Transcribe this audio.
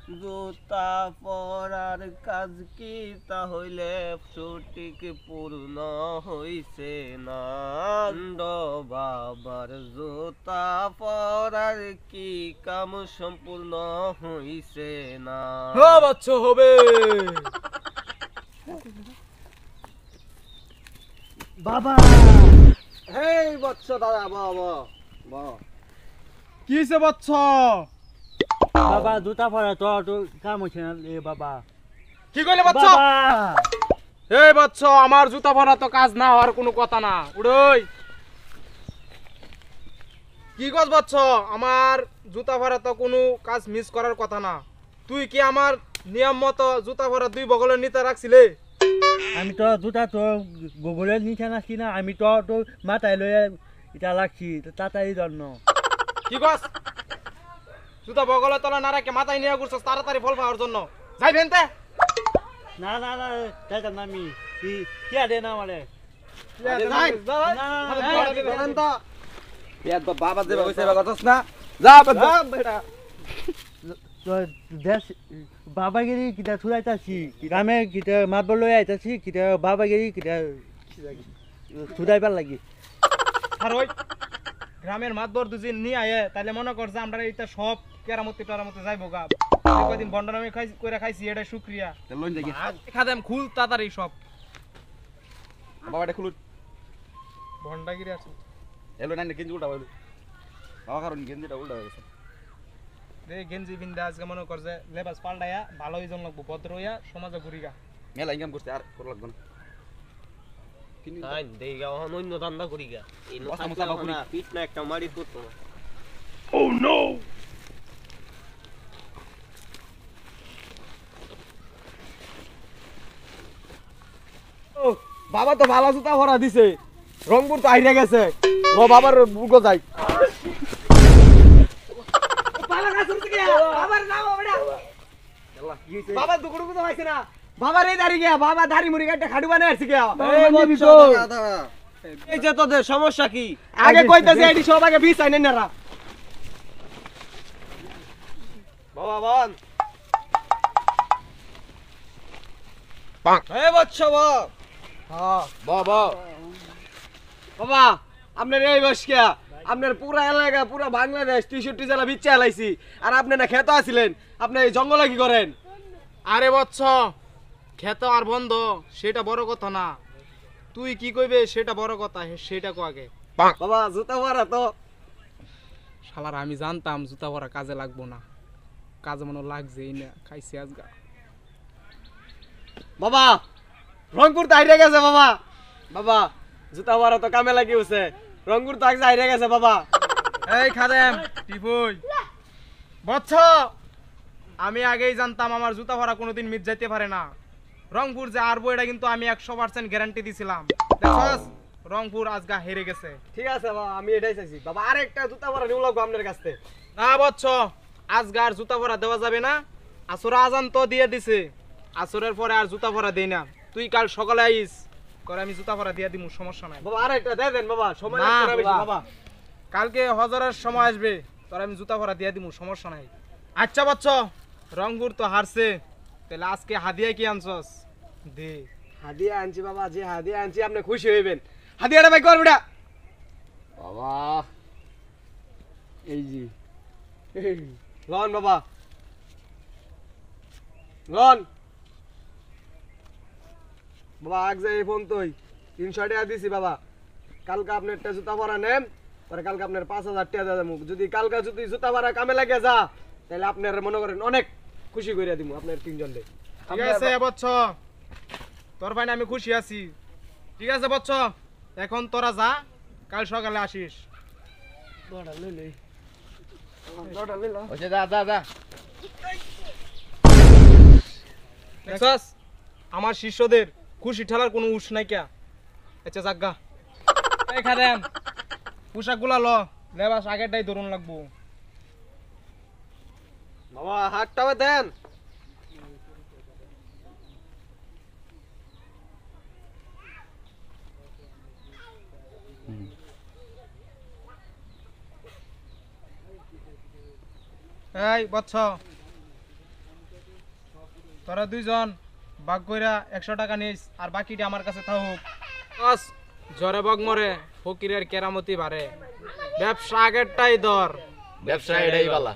জুতা পরার কাজ কি তাহলে সঠিক পূর্ণ হইছে না? বাবার জুতা পরার কি কাম সম্পূর্ণ হইছে না? বাচ্চা হবে বাবা হেই বৎস দাদা বাবা কি হয়েছে বাচ্চা? বাবা জুতা পরা তো কাম হচ্ছে না রে বাবা। কি কইলে বাচ্চা? এই বাচ্চা আমার জুতা পরা তো কাজ না হওয়ার কোনো কথা না। উড়ই কি কস বাচ্চা? আমার জুতা পরা তো কোনো কাজ মিস করার কথা না। তুই কি আমার নিয়ম মতো জুতা পরা দুই বগলের নিতে রাখছিলে? আমি তো জুতা তো গোগলের নিচে নাকি না, আমি তো তো মাথায় লয়ে এটা লাগছি তাড়াতাড়ি জন্য। কি কস? জুতা বগলের তলা না রাখে মাথায় নিয়ে ঘুরছস তাড়াতাড়ি ফল পাওয়ার জন্য। যাই ভেনতে না না না যাইতাম না আমি। কি আদে না আমারে বাবা যে করছস না যা বেটা দেশ বাবাগিরি কিটা ছুড়াইতাছি গ্রামে কিটা মাতবর লই আইতাছি কিটা বাবাগিরি কিটা ছুড়াইবার লাগি। আর ওই গ্রামের মাতবর দুদিন নিয়ে আয়ে তাহলে মনে কর যে আমরা এটা সব কেরামতি টেরামতি যাইবো গা। কয়দিন বন্ডনামি করে খাইছি এটা শুক্রিয়া। খাদাম খুল তাড়াতাড়ি সব বাবাটা খুলুন ভন্ডাগিরি আছে। এলো না গেঞ্জি উল্টা হইলো বাবা কারণ গেঞ্জিটা উল্টা হয়ে গেছে। রে গেঞ্জি বিন্দা আজকে মনে কর যে লেবাস পাল্টাইয়া ভালো হইজন লাগবো ভদ্র হইয়া সমাজে ঘুরিগা। মেলা ইনকাম করতে আর করা লাগবে না। তাই দেইগা অন্য ধান্দা করিগা এই না পিট না একটা মারি করতো না। ও নো ও বাবা তো ভালো জুতা ভরা দিছে, রংপুর তো আইরে গেছে। ও বাবার বুগো যাই বাবা দুকুড়ু তো হইছে না। বাবার এই দাড়ি গিয়া বাবা দাড়ি মুড়ি কাটে খাড়ু বানায় আসছে গিয়া। এই যে তোদের সমস্যা কি আগে কইতাছে এডি সব আগে 20 আইনেন না বাবা বল পাক এই বচ্চ হ্যাঁ বাবা বাবা আপনার এই বয়স কে? আপনার পুরা এলাকা পুরা বাংলাদেশ 63 জেলা বিচ্ছে এলাইছি, আর আপনি না খেতে আসিলেন, আপনি এই জঙ্গলে কি করেন? আরে বৎস খেত আর বন্ধ সেটা বড় কথা না, তুই কি কইবে সেটা বড় কথা। সেটা কো আগে। বাবা জুতা ভরা তো শালার আমি জানতাম জুতা ভরা কাজে লাগবো না, কাজে মনে লাগছেই না, খাইছি আজগা। বাবা রংপুর তো আইরে গেছে বাবা। বাবা জুতা ভরা তো কামে লাগিয়েছে, রংপুর তো আগে আইরে গেছে বাবা। এই খাদেম টিপুই বৎস আমি আগেই জানতাম আমার জুতা ভরা কোনোদিন মিট যাইতে পারে না। রংপুর যে আরবো এটা কিন্তু আমি 100% গ্যারান্টি দিছিলাম। দেখছস রংপুর আজগা হেরে গেছে। ঠিক আছে বাবা, আমি এটাই চাইছি। বাবা আরেকটা জুতা ভরা নিউ লাগবো আপনার কাছে। না বৎস আজগা আর জুতা ভরা দেওয়া যাবে না, আসর আজান তো দিয়ে দিছে, আসরের পরে আর জুতা ভরা দেই না। তুই কাল সকালে আইস করে আমি জুতা ভরা দিয়ে দিমু, সমস্যা নাই। বাবা আরেকটা দিয়ে দেন বাবা, সময় না, লাগবে না বেশি বাবা। বাবা। কালকে হজরের সময় আসবে তোর আমি জুতা ভরা দিয়ে দিমু, সমস্যা নাই। আচ্ছা বৎস রংপুর তো হারছে, তাহলে আজকে হাদিয়া কি আনছস দে। হাদিয়া আনছি বাবা, যে হাদিয়া আনছি আপনি খুশি হইবেন। হাদিয়াটা ভাই কর বেটা। বাবা এই জি লন বাবা লন বাবা আগ যাই ফোন তুই 300 টাকা দিছি বাবা। কালকে আপনি একটা জুতা ভরা নেন, পরে কালকে আপনার 5000 টাকা দিয়ে দেবো। যদি কালকে যদি জুতা ভরা কামে লাগে যা, তাহলে আপনার মনে করেন অনেক খুশি করে দিব আপনার তিনজন। ঠিক আছে বৎস তোর ভাই আমি খুশি আছি। ঠিক আছে বৎস এখন তোরা যা, কাল সকালে আসিস। দেখছস আমার শিষ্যদের খুশি ঠেলার কোনো উস নাই কে। আচ্ছা জাগা এই খাদেম পোশাক গুলা ল, লেবাস আগেরটাই ধরুন লাগবো। বাবা হাতটাও দেন। এই বৎস তোরা দুইজন বাগ কইরা 100 টাকা নিস আর বাকিটা আমার কাছে থাকুক বাস জরে বগ মরে ফকিরের কেরামতি বাড়ে ব্যবসা আগেরটাই ধর ব্যবসা এটাই বালা